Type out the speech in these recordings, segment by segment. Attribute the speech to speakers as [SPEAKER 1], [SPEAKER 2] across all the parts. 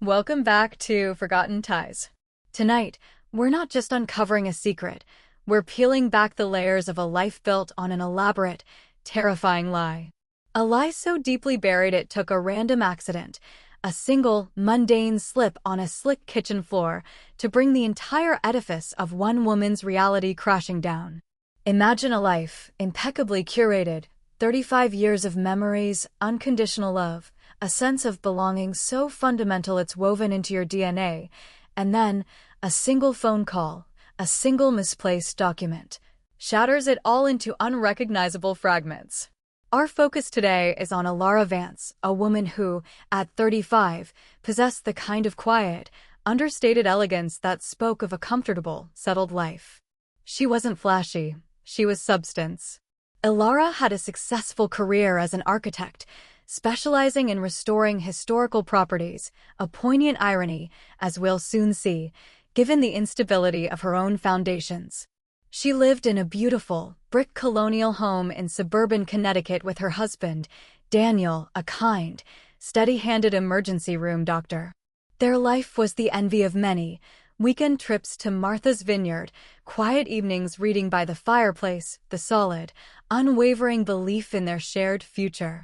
[SPEAKER 1] Welcome back to Forgotten Ties. Tonight, we're not just uncovering a secret, we're peeling back the layers of a life built on an elaborate, terrifying lie. A lie so deeply buried it took a random accident, a single, mundane slip on a slick kitchen floor, to bring the entire edifice of one woman's reality crashing down. Imagine a life, impeccably curated, 35 years of memories, unconditional love, a sense of belonging so fundamental it's woven into your DNA, and then a single phone call, a single misplaced document, shatters it all into unrecognizable fragments. Our focus today is on Elara Vance, a woman who, at 35, possessed the kind of quiet, understated elegance that spoke of a comfortable, settled life. She wasn't flashy, she was substance. Elara had a successful career as an architect, specializing in restoring historical properties, a poignant irony, as we'll soon see, given the instability of her own foundations. She lived in a beautiful, brick colonial home in suburban Connecticut with her husband, Daniel, a kind, steady-handed emergency room doctor. Their life was the envy of many: weekend trips to Martha's Vineyard, quiet evenings reading by the fireplace, the solid, unwavering belief in their shared future.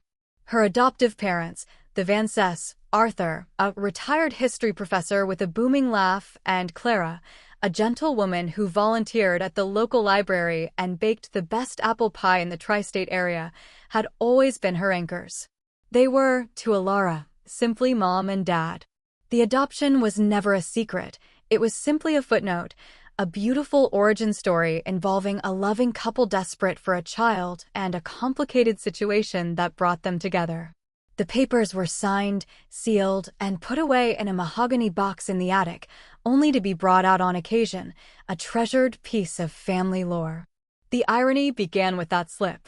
[SPEAKER 1] Her adoptive parents, the Vances, Arthur, a retired history professor with a booming laugh, and Clara, a gentle woman who volunteered at the local library and baked the best apple pie in the tri-state area, had always been her anchors. They were, to Elara, simply mom and dad. The adoption was never a secret. It was simply a footnote, a beautiful origin story involving a loving couple desperate for a child and a complicated situation that brought them together. The papers were signed, sealed, and put away in a mahogany box in the attic, only to be brought out on occasion, a treasured piece of family lore. The irony began with that slip.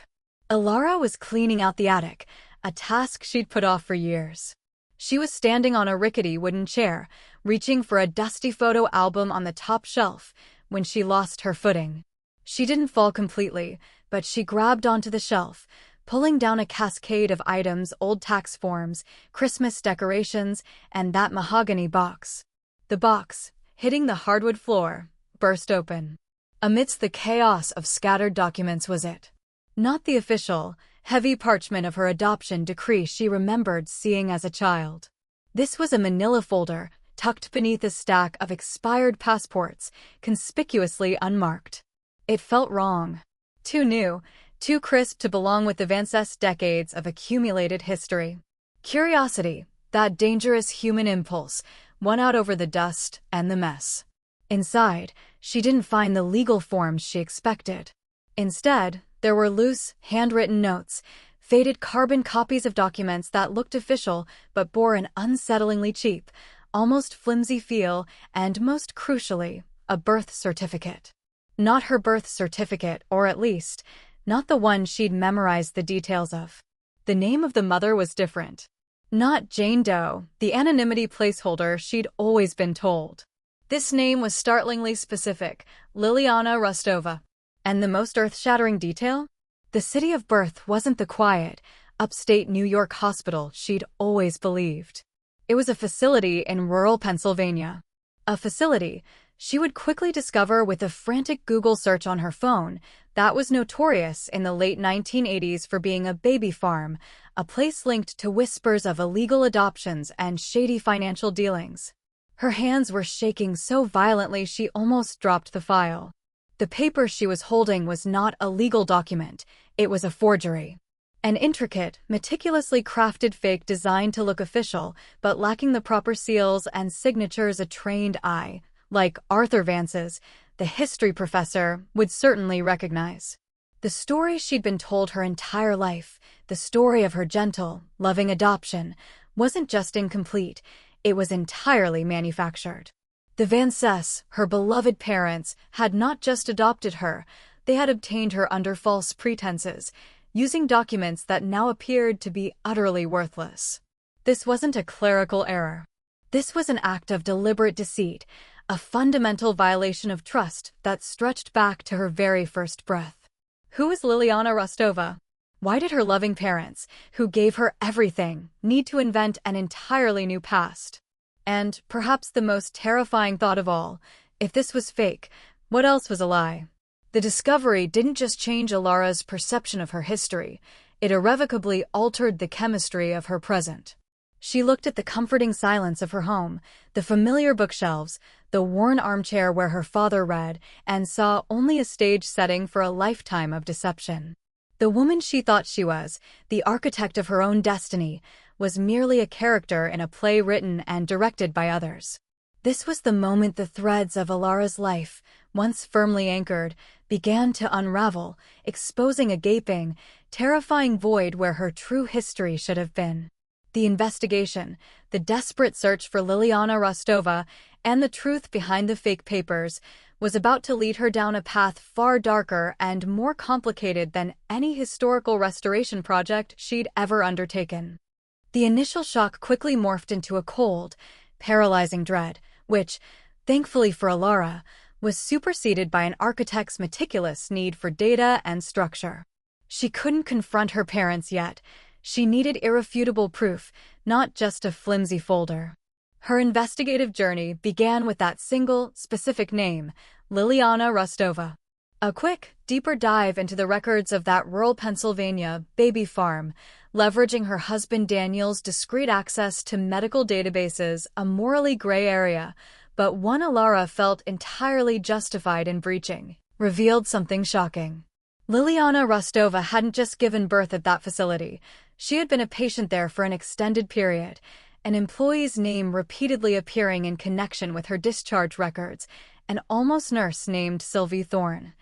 [SPEAKER 1] Elara was cleaning out the attic, a task she'd put off for years. She was standing on a rickety wooden chair, reaching for a dusty photo album on the top shelf, when she lost her footing. She didn't fall completely, but she grabbed onto the shelf, pulling down a cascade of items: old tax forms, Christmas decorations, and that mahogany box. The box, hitting the hardwood floor, burst open. Amidst the chaos of scattered documents was it. Not the official, heavy parchment of her adoption decree she remembered seeing as a child. This was a manila folder, tucked beneath a stack of expired passports, conspicuously unmarked. It felt wrong. Too new, too crisp to belong with the Vances' decades of accumulated history. Curiosity, that dangerous human impulse, won out over the dust and the mess. Inside, she didn't find the legal forms she expected. Instead, there were loose, handwritten notes, faded carbon copies of documents that looked official but bore an unsettlingly cheap, almost flimsy feel, and most crucially, a birth certificate. Not her birth certificate, or at least, not the one she'd memorized the details of. The name of the mother was different. Not Jane Doe, the anonymity placeholder she'd always been told. This name was startlingly specific: Liliana Rostova. And the most earth-shattering detail? The city of birth wasn't the quiet, upstate New York hospital she'd always believed. It was a facility in rural Pennsylvania. A facility, she would quickly discover with a frantic Google search on her phone, that was notorious in the late 1980s for being a baby farm, a place linked to whispers of illegal adoptions and shady financial dealings. Her hands were shaking so violently she almost dropped the file. The paper she was holding was not a legal document, it was a forgery. An intricate, meticulously crafted fake designed to look official, but lacking the proper seals and signatures a trained eye, like Arthur Vance's, the history professor, would certainly recognize. The story she'd been told her entire life, the story of her gentle, loving adoption, wasn't just incomplete, it was entirely manufactured. The Vances, her beloved parents, had not just adopted her, they had obtained her under false pretenses, using documents that now appeared to be utterly worthless. This wasn't a clerical error. This was an act of deliberate deceit, a fundamental violation of trust that stretched back to her very first breath. Who was Liliana Rostova? Why did her loving parents, who gave her everything, need to invent an entirely new past? And perhaps the most terrifying thought of all, if this was fake, what else was a lie? The discovery didn't just change Elara's perception of her history, it irrevocably altered the chemistry of her present. She looked at the comforting silence of her home, the familiar bookshelves, the worn armchair where her father read, and saw only a stage setting for a lifetime of deception. The woman she thought she was, the architect of her own destiny, was merely a character in a play written and directed by others. This was the moment the threads of Elara's life, once firmly anchored, began to unravel, exposing a gaping, terrifying void where her true history should have been. The investigation, the desperate search for Liliana Rostova, and the truth behind the fake papers was about to lead her down a path far darker and more complicated than any historical restoration project she'd ever undertaken. The initial shock quickly morphed into a cold, paralyzing dread, which, thankfully for Elara, was superseded by an architect's meticulous need for data and structure. She couldn't confront her parents yet. She needed irrefutable proof, not just a flimsy folder. Her investigative journey began with that single, specific name, Liliana Rostova. A quick, deeper dive into the records of that rural Pennsylvania baby farm, leveraging her husband Daniel's discreet access to medical databases, a morally gray area, but one Elara felt entirely justified in breaching, revealed something shocking. Liliana Rostova hadn't just given birth at that facility. She had been a patient there for an extended period, an employee's name repeatedly appearing in connection with her discharge records, an almost nurse named Sylvie Thorne.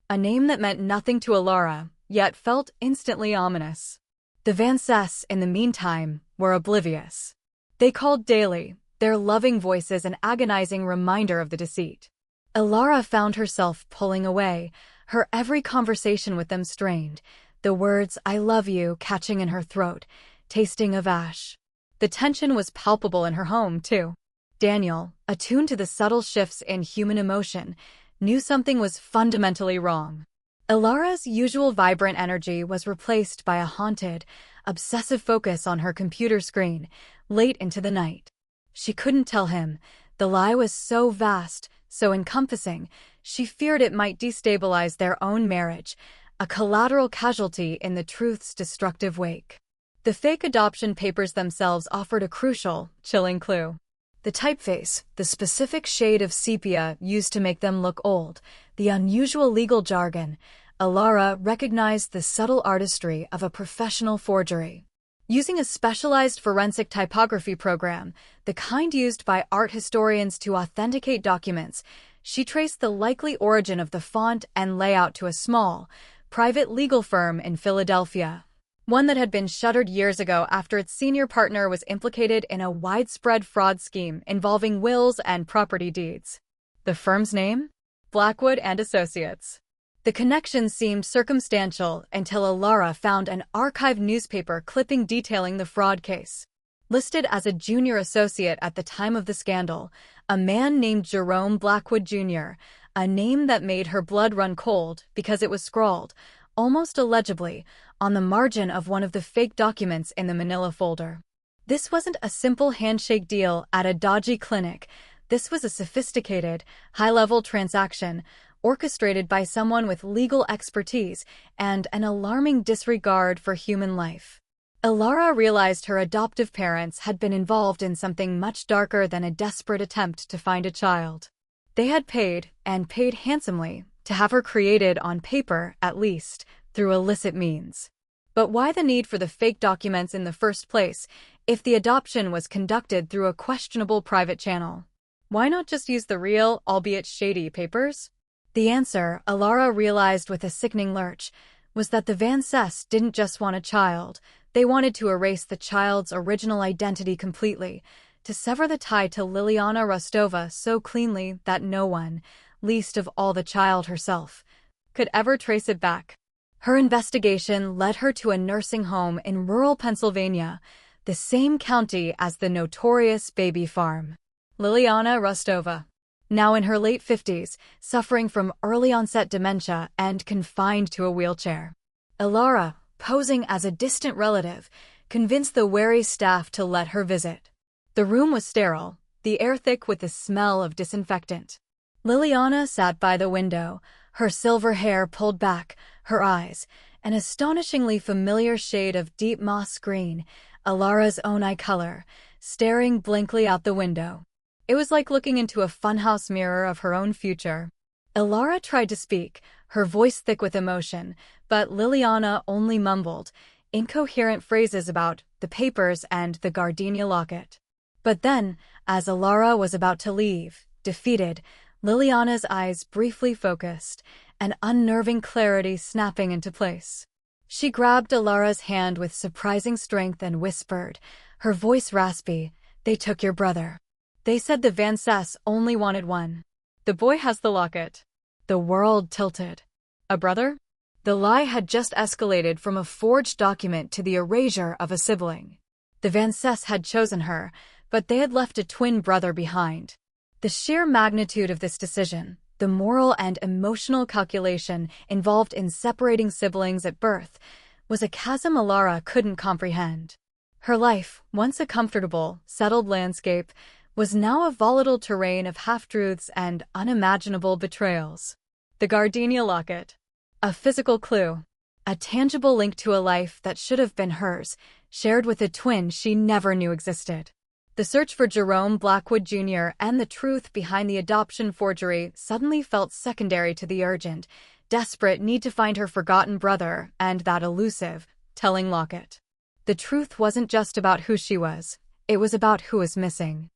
[SPEAKER 1] A name that meant nothing to Elara, yet felt instantly ominous. The Vances, in the meantime, were oblivious. They called daily, their loving voices an agonizing reminder of the deceit. Elara found herself pulling away, her every conversation with them strained, the words "I love you" catching in her throat, tasting of ash. The tension was palpable in her home, too. Daniel, attuned to the subtle shifts in human emotion, knew something was fundamentally wrong. Elara's usual vibrant energy was replaced by a haunted, obsessive focus on her computer screen, late into the night. She couldn't tell him. The lie was so vast, so encompassing, she feared it might destabilize their own marriage, a collateral casualty in the truth's destructive wake. The fake adoption papers themselves offered a crucial, chilling clue. The typeface, the specific shade of sepia used to make them look old, the unusual legal jargon, Elara recognized the subtle artistry of a professional forgery. Using a specialized forensic typography program, the kind used by art historians to authenticate documents, she traced the likely origin of the font and layout to a small, private legal firm in Philadelphia. One that had been shuttered years ago after its senior partner was implicated in a widespread fraud scheme involving wills and property deeds. The firm's name? Blackwood and Associates. The connection seemed circumstantial until Elara found an archived newspaper clipping detailing the fraud case. Listed as a junior associate at the time of the scandal, a man named Jerome Blackwood Jr., a name that made her blood run cold because it was scrawled, almost illegibly, on the margin of one of the fake documents in the manila folder. This wasn't a simple handshake deal at a dodgy clinic. This was a sophisticated, high-level transaction orchestrated by someone with legal expertise and an alarming disregard for human life. Elara realized her adoptive parents had been involved in something much darker than a desperate attempt to find a child. They had paid, and paid handsomely, to have her created on paper, at least, through illicit means. But why the need for the fake documents in the first place, if the adoption was conducted through a questionable private channel? Why not just use the real, albeit shady, papers? The answer, Elara realized with a sickening lurch, was that the Vances didn't just want a child. They wanted to erase the child's original identity completely, to sever the tie to Liliana Rostova so cleanly that no one, least of all the child herself, could ever trace it back. Her investigation led her to a nursing home in rural Pennsylvania, the same county as the notorious baby farm. Liliana Rostova, now in her late 50s, suffering from early-onset dementia and confined to a wheelchair. Elara, posing as a distant relative, convinced the wary staff to let her visit. The room was sterile, the air thick with the smell of disinfectant. Liliana sat by the window, her silver hair pulled back, her eyes, an astonishingly familiar shade of deep moss green, Elara's own eye color, staring blankly out the window. It was like looking into a funhouse mirror of her own future. Elara tried to speak, her voice thick with emotion, but Liliana only mumbled, incoherent phrases about the papers and the gardenia locket. But then, as Elara was about to leave, defeated, Liliana's eyes briefly focused, an unnerving clarity snapping into place. She grabbed Elara's hand with surprising strength and whispered, her voice raspy, "They took your brother. They said the Vances only wanted one. The boy has the locket." The world tilted. A brother? The lie had just escalated from a forged document to the erasure of a sibling. The Vances had chosen her, but they had left a twin brother behind. The sheer magnitude of this decision, the moral and emotional calculation involved in separating siblings at birth, was a chasm Elara couldn't comprehend. Her life, once a comfortable, settled landscape, was now a volatile terrain of half-truths and unimaginable betrayals. The gardenia locket. A physical clue. A tangible link to a life that should have been hers, shared with a twin she never knew existed. The search for Jerome Blackwood Jr. and the truth behind the adoption forgery suddenly felt secondary to the urgent, desperate need to find her forgotten brother and that elusive, telling locket. The truth wasn't just about who she was, it was about who was missing.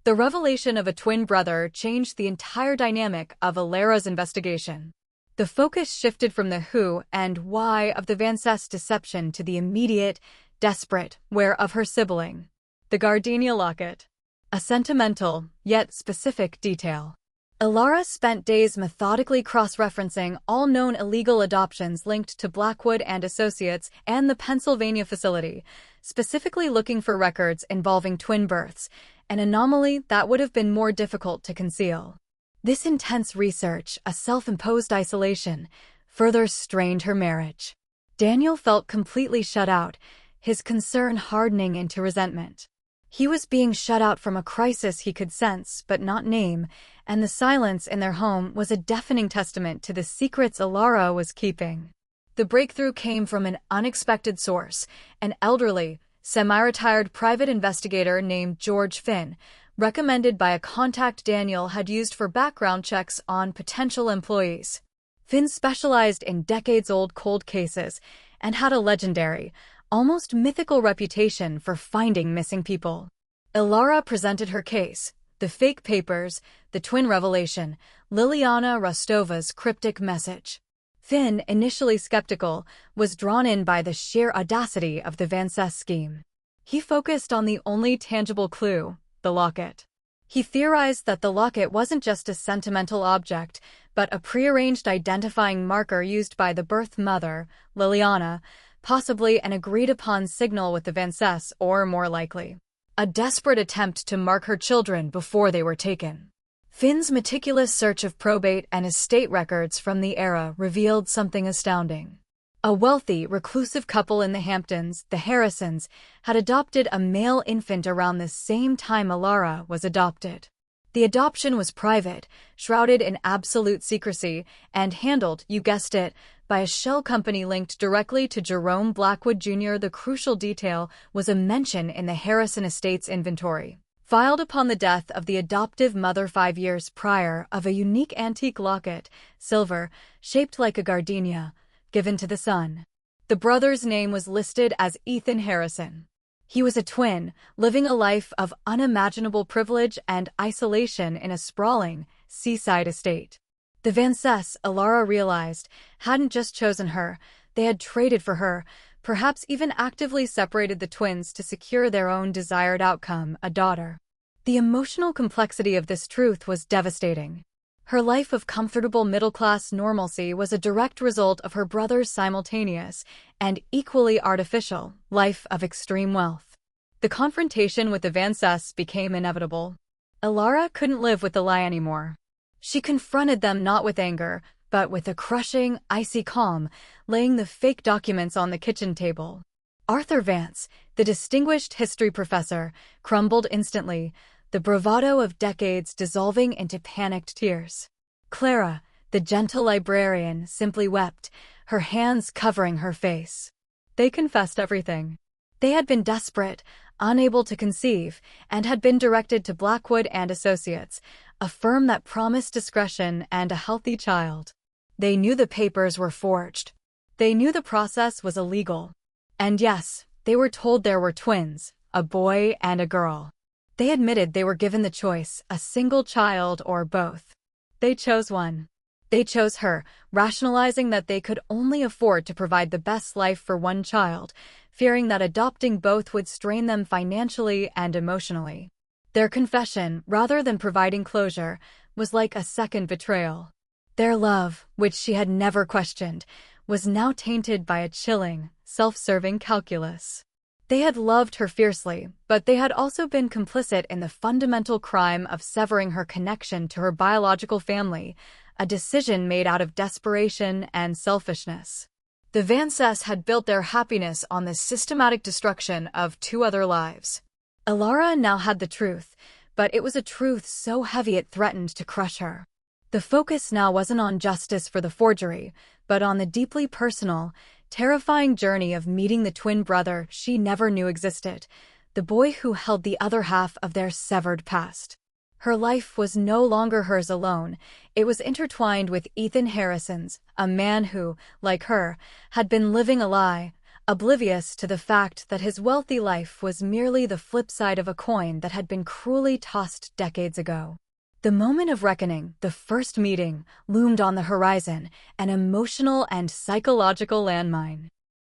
[SPEAKER 1] The revelation of a twin brother changed the entire dynamic of Elara's investigation. The focus shifted from the who and why of the Vances deception to the immediate, desperate where of her sibling. The gardenia locket. A sentimental, yet specific detail. Elara spent days methodically cross-referencing all known illegal adoptions linked to Blackwood and Associates and the Pennsylvania facility, specifically looking for records involving twin births, an anomaly that would have been more difficult to conceal. This intense research, a self-imposed isolation, further strained her marriage. Daniel felt completely shut out, his concern hardening into resentment. He was being shut out from a crisis he could sense but not name, and the silence in their home was a deafening testament to the secrets Elara was keeping. The breakthrough came from an unexpected source, an elderly, semi-retired private investigator named George Finn, recommended by a contact Daniel had used for background checks on potential employees. Finn specialized in decades-old cold cases and had a legendary, almost mythical reputation for finding missing people. Elara presented her case, the fake papers, the twin revelation, Liliana Rostova's cryptic message. Finn, initially skeptical, was drawn in by the sheer audacity of the Vances scheme. He focused on the only tangible clue, the locket. He theorized that the locket wasn't just a sentimental object, but a prearranged identifying marker used by the birth mother, Liliana, possibly an agreed-upon signal with the Vances, or more likely, a desperate attempt to mark her children before they were taken. Finn's meticulous search of probate and estate records from the era revealed something astounding. A wealthy, reclusive couple in the Hamptons, the Harrisons, had adopted a male infant around the same time Elara was adopted. The adoption was private, shrouded in absolute secrecy, and handled, you guessed it, by a shell company linked directly to Jerome Blackwood Jr. The crucial detail was a mention in the Harrison estate's inventory, filed upon the death of the adoptive mother 5 years prior, of a unique antique locket, silver, shaped like a gardenia, given to the son. The brother's name was listed as Ethan Harrison. He was a twin, living a life of unimaginable privilege and isolation in a sprawling, seaside estate. The Vances, Elara realized, hadn't just chosen her, they had traded for her, perhaps even actively separated the twins to secure their own desired outcome, a daughter. The emotional complexity of this truth was devastating. Her life of comfortable middle-class normalcy was a direct result of her brother's simultaneous, and equally artificial, life of extreme wealth. The confrontation with the Vances became inevitable. Elara couldn't live with the lie anymore. She confronted them not with anger, but with a crushing, icy calm, laying the fake documents on the kitchen table. Arthur Vance, the distinguished history professor, crumbled instantly, the bravado of decades dissolving into panicked tears. Clara, the gentle librarian, simply wept, her hands covering her face. They confessed everything. They had been desperate, unable to conceive, and had been directed to Blackwood and Associates, a firm that promised discretion and a healthy child. They knew the papers were forged. They knew the process was illegal. And yes, they were told there were twins, a boy and a girl. They admitted they were given the choice, a single child or both. They chose one. They chose her, rationalizing that they could only afford to provide the best life for one child, fearing that adopting both would strain them financially and emotionally. Their confession, rather than providing closure, was like a second betrayal. Their love, which she had never questioned, was now tainted by a chilling, self-serving calculus. They had loved her fiercely, but they had also been complicit in the fundamental crime of severing her connection to her biological family, a decision made out of desperation and selfishness. The Vances had built their happiness on the systematic destruction of two other lives. Elara now had the truth, but it was a truth so heavy it threatened to crush her. The focus now wasn't on justice for the forgery, but on the deeply personal, terrifying journey of meeting the twin brother she never knew existed, the boy who held the other half of their severed past. Her life was no longer hers alone. It was intertwined with Ethan Harrison's, a man who, like her, had been living a lie, oblivious to the fact that his wealthy life was merely the flip side of a coin that had been cruelly tossed decades ago. The moment of reckoning, the first meeting, loomed on the horizon, an emotional and psychological landmine.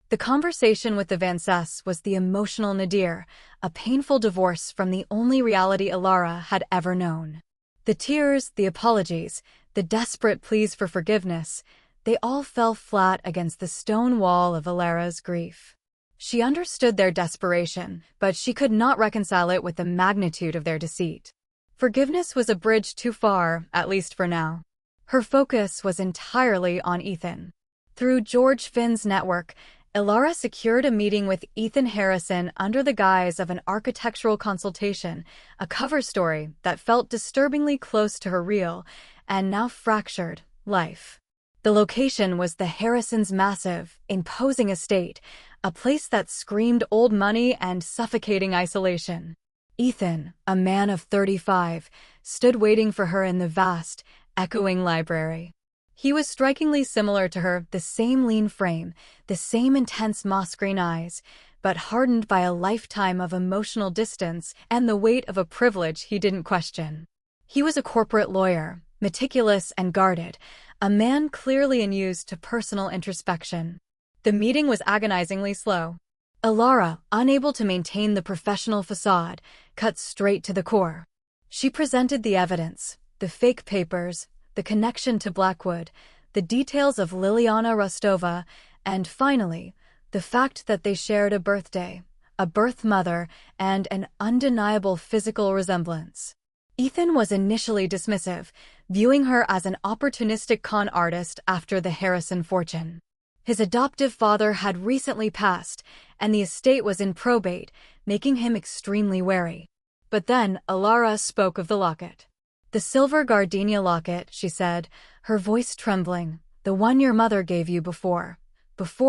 [SPEAKER 1] The conversation with the Vances was the emotional nadir, a painful divorce from the only reality Elara had ever known. The tears, the apologies, the desperate pleas for forgiveness, they all fell flat against the stone wall of Elara's grief. She understood their desperation, but she could not reconcile it with the magnitude of their deceit. Forgiveness was a bridge too far, at least for now. Her focus was entirely on Ethan. Through George Finn's network, Elara secured a meeting with Ethan Harrison under the guise of an architectural consultation, a cover story that felt disturbingly close to her real, and now fractured, life. The location was the Harrisons' massive, imposing estate, a place that screamed old money and suffocating isolation. Ethan, a man of 35, stood waiting for her in the vast, echoing library. He was strikingly similar to her, the same lean frame, the same intense moss-green eyes, but hardened by a lifetime of emotional distance and the weight of a privilege he didn't question. He was a corporate lawyer, meticulous and guarded, a man clearly unused to personal introspection. The meeting was agonizingly slow. Elara, unable to maintain the professional facade, cut straight to the core. She presented the evidence, the fake papers, the connection to Blackwood, the details of Liliana Rostova, and finally, the fact that they shared a birthday, a birth mother, and an undeniable physical resemblance. Ethan was initially dismissive, viewing her as an opportunistic con artist after the Harrison fortune. His adoptive father had recently passed, and the estate was in probate, making him extremely wary. But then Elara spoke of the locket. "The silver gardenia locket," she said, her voice trembling, "the one your mother gave you before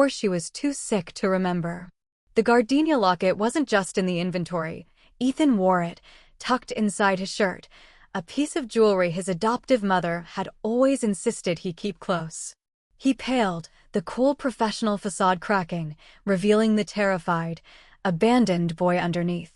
[SPEAKER 1] she was too sick to remember." The gardenia locket wasn't just in the inventory. Ethan wore it, tucked inside his shirt, a piece of jewelry his adoptive mother had always insisted he keep close. He paled, the cool professional facade cracking, revealing the terrified, abandoned boy underneath.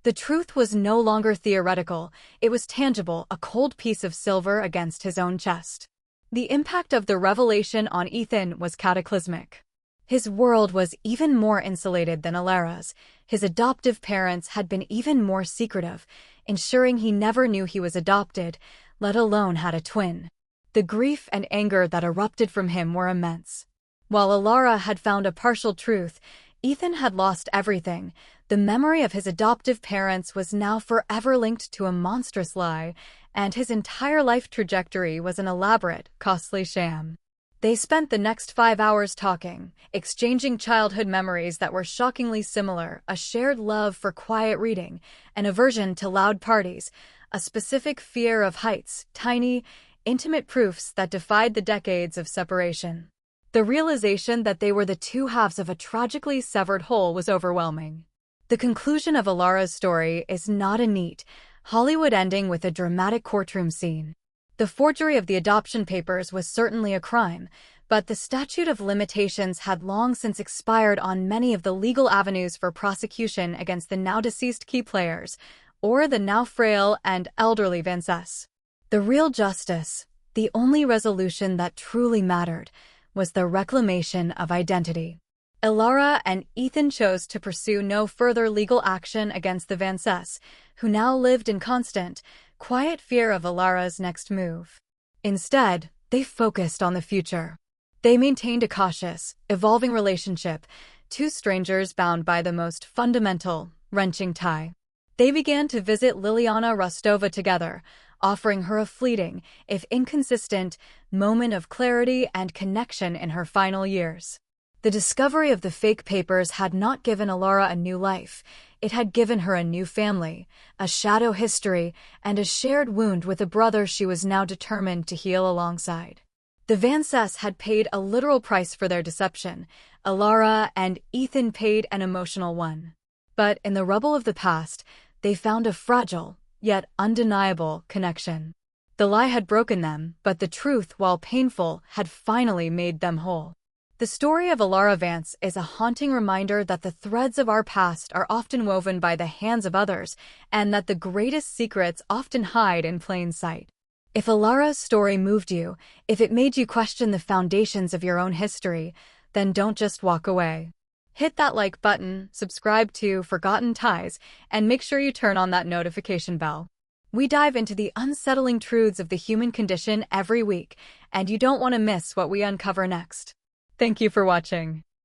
[SPEAKER 1] The truth was no longer theoretical, it was tangible, a cold piece of silver against his own chest. The impact of the revelation on Ethan was cataclysmic. His world was even more insulated than Elara's. His adoptive parents had been even more secretive, ensuring he never knew he was adopted, let alone had a twin. The grief and anger that erupted from him were immense. While Elara had found a partial truth, Ethan had lost everything. The memory of his adoptive parents was now forever linked to a monstrous lie, and his entire life trajectory was an elaborate, costly sham. They spent the next 5 hours talking, exchanging childhood memories that were shockingly similar, a shared love for quiet reading, an aversion to loud parties, a specific fear of heights, tiny, intimate proofs that defied the decades of separation. The realization that they were the two halves of a tragically severed whole was overwhelming. The conclusion of Elara's story is not a neat, Hollywood ending with a dramatic courtroom scene. The forgery of the adoption papers was certainly a crime, but the statute of limitations had long since expired on many of the legal avenues for prosecution against the now-deceased key players, or the now frail and elderly Vances. The real justice, the only resolution that truly mattered, was the reclamation of identity. Elara and Ethan chose to pursue no further legal action against the Vances, who now lived in constant, quiet fear of Elara's next move. Instead, they focused on the future. They maintained a cautious, evolving relationship, two strangers bound by the most fundamental, wrenching tie. They began to visit Liliana Rostova together, offering her a fleeting, if inconsistent, moment of clarity and connection in her final years. The discovery of the fake papers had not given Elara a new life. It had given her a new family, a shadow history, and a shared wound with a brother she was now determined to heal alongside. The Vances had paid a literal price for their deception. Elara and Ethan paid an emotional one. But in the rubble of the past, they found a fragile, yet undeniable, connection. The lie had broken them, but the truth, while painful, had finally made them whole. The story of Elara Vance is a haunting reminder that the threads of our past are often woven by the hands of others, and that the greatest secrets often hide in plain sight. If Elara's story moved you, if it made you question the foundations of your own history, then don't just walk away. Hit that like button, subscribe to Forgotten Ties, and make sure you turn on that notification bell. We dive into the unsettling truths of the human condition every week, and you don't want to miss what we uncover next. Thank you for watching.